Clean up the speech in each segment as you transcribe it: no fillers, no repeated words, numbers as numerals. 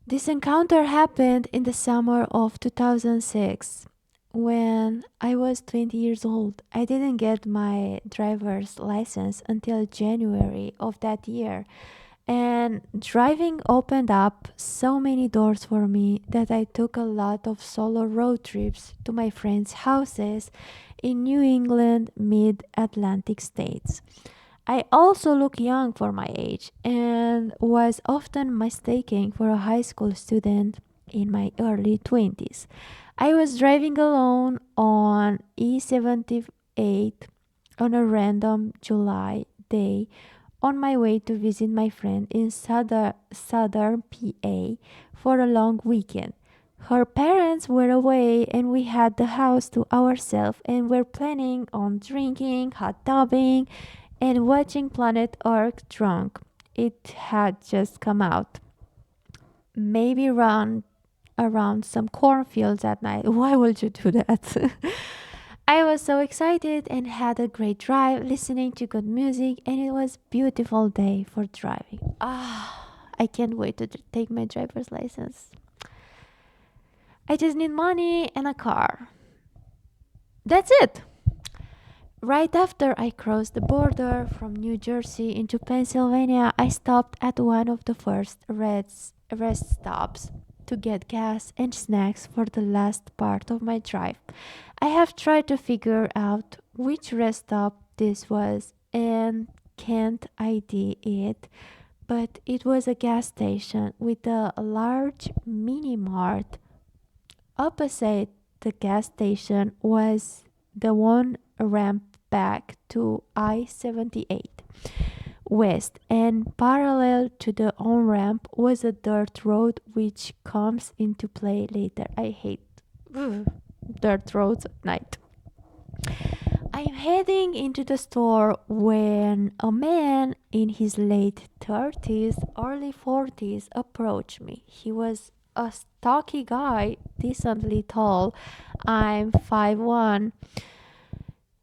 This encounter happened in the summer of 2006 when I was 20 years old. I didn't get my driver's license until January of that year, and driving opened up so many doors for me that I took a lot of solo road trips to my friends' houses in New England mid Atlantic states. I also look young for my age and was often mistaken for a high school student in my early 20s. I was driving alone on E78 on a random July day on my way to visit my friend in southern PA for a long weekend. Her parents were away and we had the house to ourselves and were planning on drinking, hot tubbing, and watching Planet Ark drunk. It had just come out. Maybe run around some cornfields at night. Why would you do that? I was so excited and had a great drive listening to good music, and it was beautiful day for driving. I can't wait to take my driver's license. I just need money and a car. That's it. Right after I crossed the border from New Jersey into Pennsylvania, I stopped at one of the first rest stops to get gas and snacks for the last part of my drive. I have tried to figure out which rest stop this was and can't ID it, but it was a gas station with a large mini mart. Opposite the gas station was the one ramp back to I 78 West, and parallel to the on ramp was a dirt road which comes into play later. I hate dirt roads at night. I'm heading into the store when a man in his late 30s, early 40s approached me. He was a stocky guy, decently tall. I'm 5'1",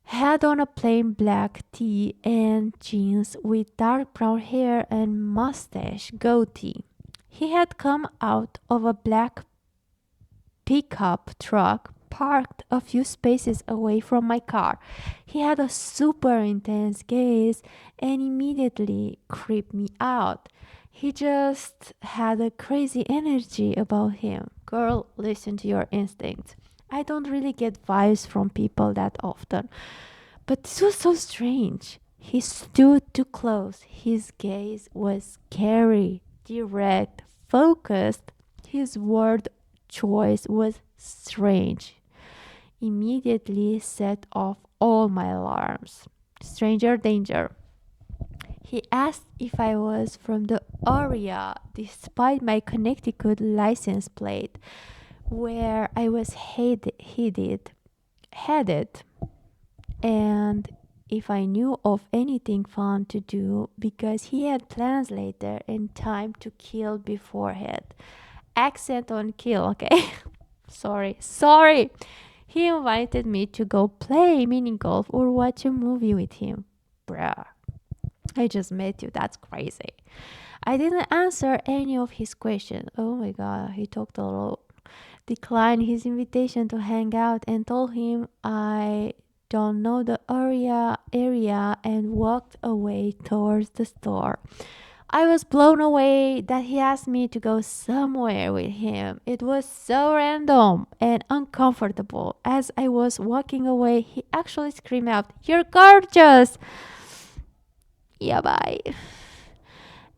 had on a plain black tee and jeans with dark brown hair and mustache goatee. He had come out of a black pickup truck parked a few spaces away from my car. He had a super intense gaze and immediately creeped me out. He just had a crazy energy about him. Girl, listen to your instincts. I don't really get vibes from people that often, but this was so strange. He stood too close. His gaze was scary, direct, focused. His word choice was strange. Immediately set off all my alarms. Stranger danger. He asked if I was from the area despite my Connecticut license plate, where I was headed, and if I knew of anything fun to do because he had plans later and time to kill beforehand. Accent on kill, okay? Sorry. He invited me to go play mini golf or watch a movie with him. Bruh, I just met you. That's crazy. I didn't answer any of his questions. Oh my god, he talked a lot. Declined his invitation to hang out and told him I don't know the area and walked away towards the store. I was blown away that he asked me to go somewhere with him. It was so random and uncomfortable. As I was walking away, he actually screamed out, "You're gorgeous!" Yeah, bye.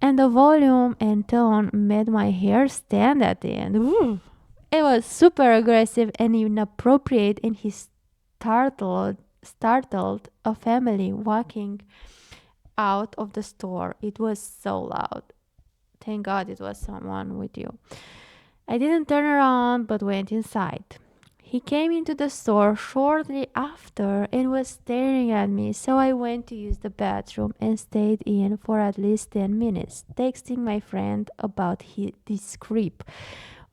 And the volume and tone made my hair stand at the end. Ooh. It was super aggressive and inappropriate, and he startled a family walking out of the store. It was so loud. Thank God it was someone with you. I didn't turn around but went inside. He came into the store shortly after and was staring at me, so I went to use the bathroom and stayed in for at least 10 minutes, texting my friend about this creep.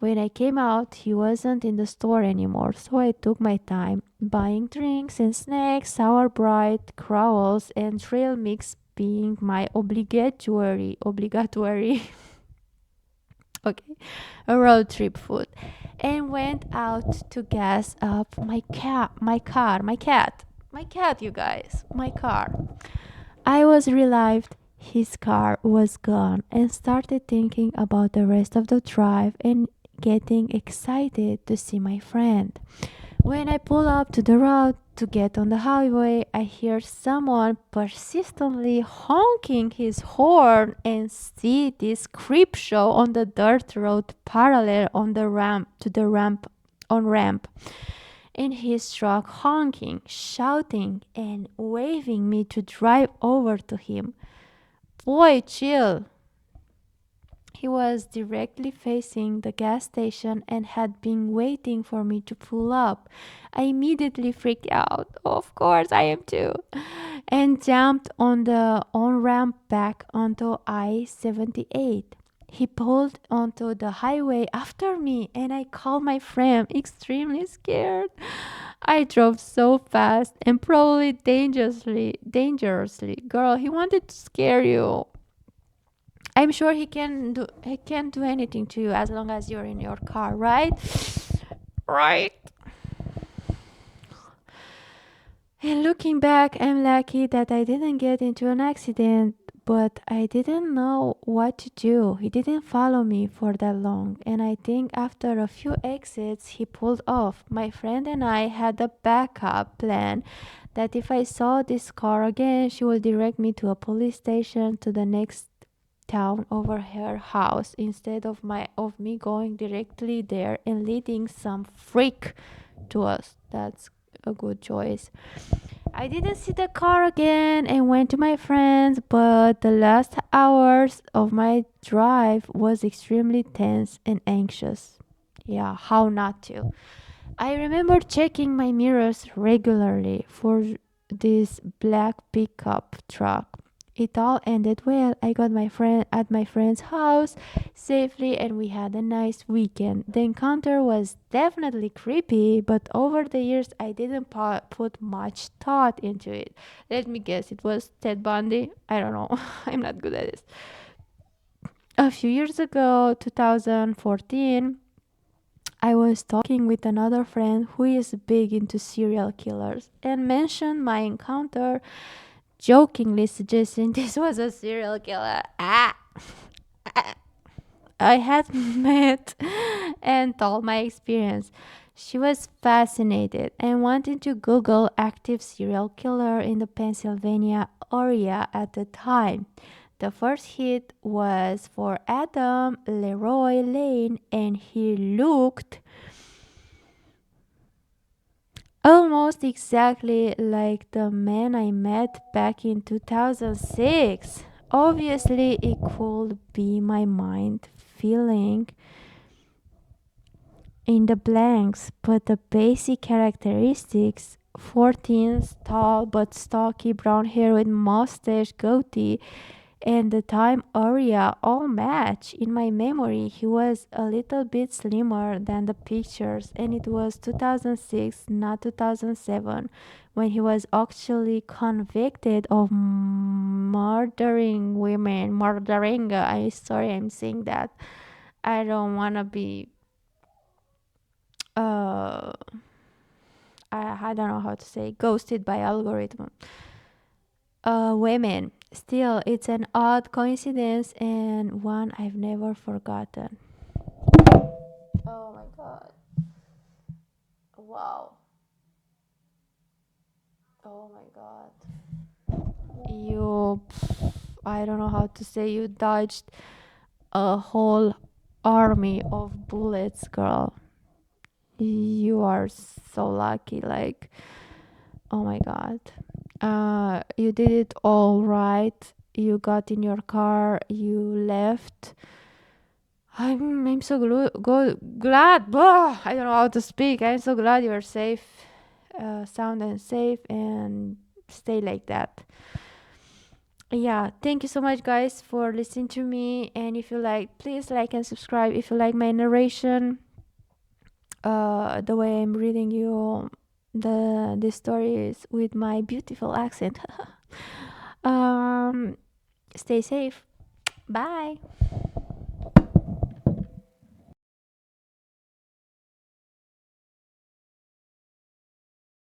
When I came out, he wasn't in the store anymore, so I took my time buying drinks and snacks, sour bright crowels, and trail mix being my obligatory Okay, a road trip food, and went out to gas up my cat, you guys, my car. I was relieved his car was gone and started thinking about the rest of the drive and getting excited to see my friend. When I pull up to the road to get on the highway, I hear someone persistently honking his horn and see this creep show on the dirt road parallel on the ramp to the ramp on ramp. In his truck honking, shouting and waving me to drive over to him. Boy, chill. He was directly facing the gas station and had been waiting for me to pull up. I immediately freaked out. Of course, I am too. And jumped on the on ramp back onto I 78. He pulled onto the highway after me, and I called my friend, extremely scared. I drove so fast and probably dangerously. Girl, he wanted to scare you. I'm sure he can't do anything to you as long as you're in your car, right? Right. And looking back, I'm lucky that I didn't get into an accident, but I didn't know what to do. He didn't follow me for that long, and I think after a few exits, he pulled off. My friend and I had a backup plan that if I saw this car again, she would direct me to a police station to the next town over her house instead of me going directly there and leading some freak to us. That's a good choice. I didn't see the car again and went to my friends, but the last hours of my drive was extremely tense and anxious. Yeah, how not to? I remember checking my mirrors regularly for this black pickup truck. It all ended well. I got my friend at my friend's house safely and we had a nice weekend. The encounter was definitely creepy, but over the years I didn't put much thought into it. Let me guess, it was Ted Bundy? I don't know. I'm not good at this. A few years ago, 2014, I was talking with another friend who is big into serial killers and mentioned my encounter, jokingly suggesting this was a serial killer. I had met and told my experience. She was fascinated and wanted to Google active serial killer in the Pennsylvania area at the time. The first hit was for Adam Leroy Lane, and he looked almost exactly like the man I met back in 2006. Obviously, it could be my mind filling in the blanks, but the basic characteristics 14, tall but stocky, brown hair with mustache, goatee, and the time area all match. In my memory, he was a little bit slimmer than the pictures, and it was 2006, not 2007, when he was actually convicted of murdering women. Murdering, I sorry, I'm saying that. I don't want to be, uh, I don't know how to say, ghosted by algorithm. Women. Still, it's an odd coincidence and one I've never forgotten. Oh my god. Wow. Oh my god. You, I don't know how to say, you dodged a whole army of bullets, girl. You are so lucky. Like, oh my god. You did it all right. You got in your car, you left. I'm so glad. Blah, I don't know how to speak. I'm so glad you're safe, sound and safe, and stay like that. Yeah, thank you so much, guys, for listening to me. And if you like, please like and subscribe. If you like my narration, the way I'm reading you the stories with my beautiful accent. um, Stay safe. Bye.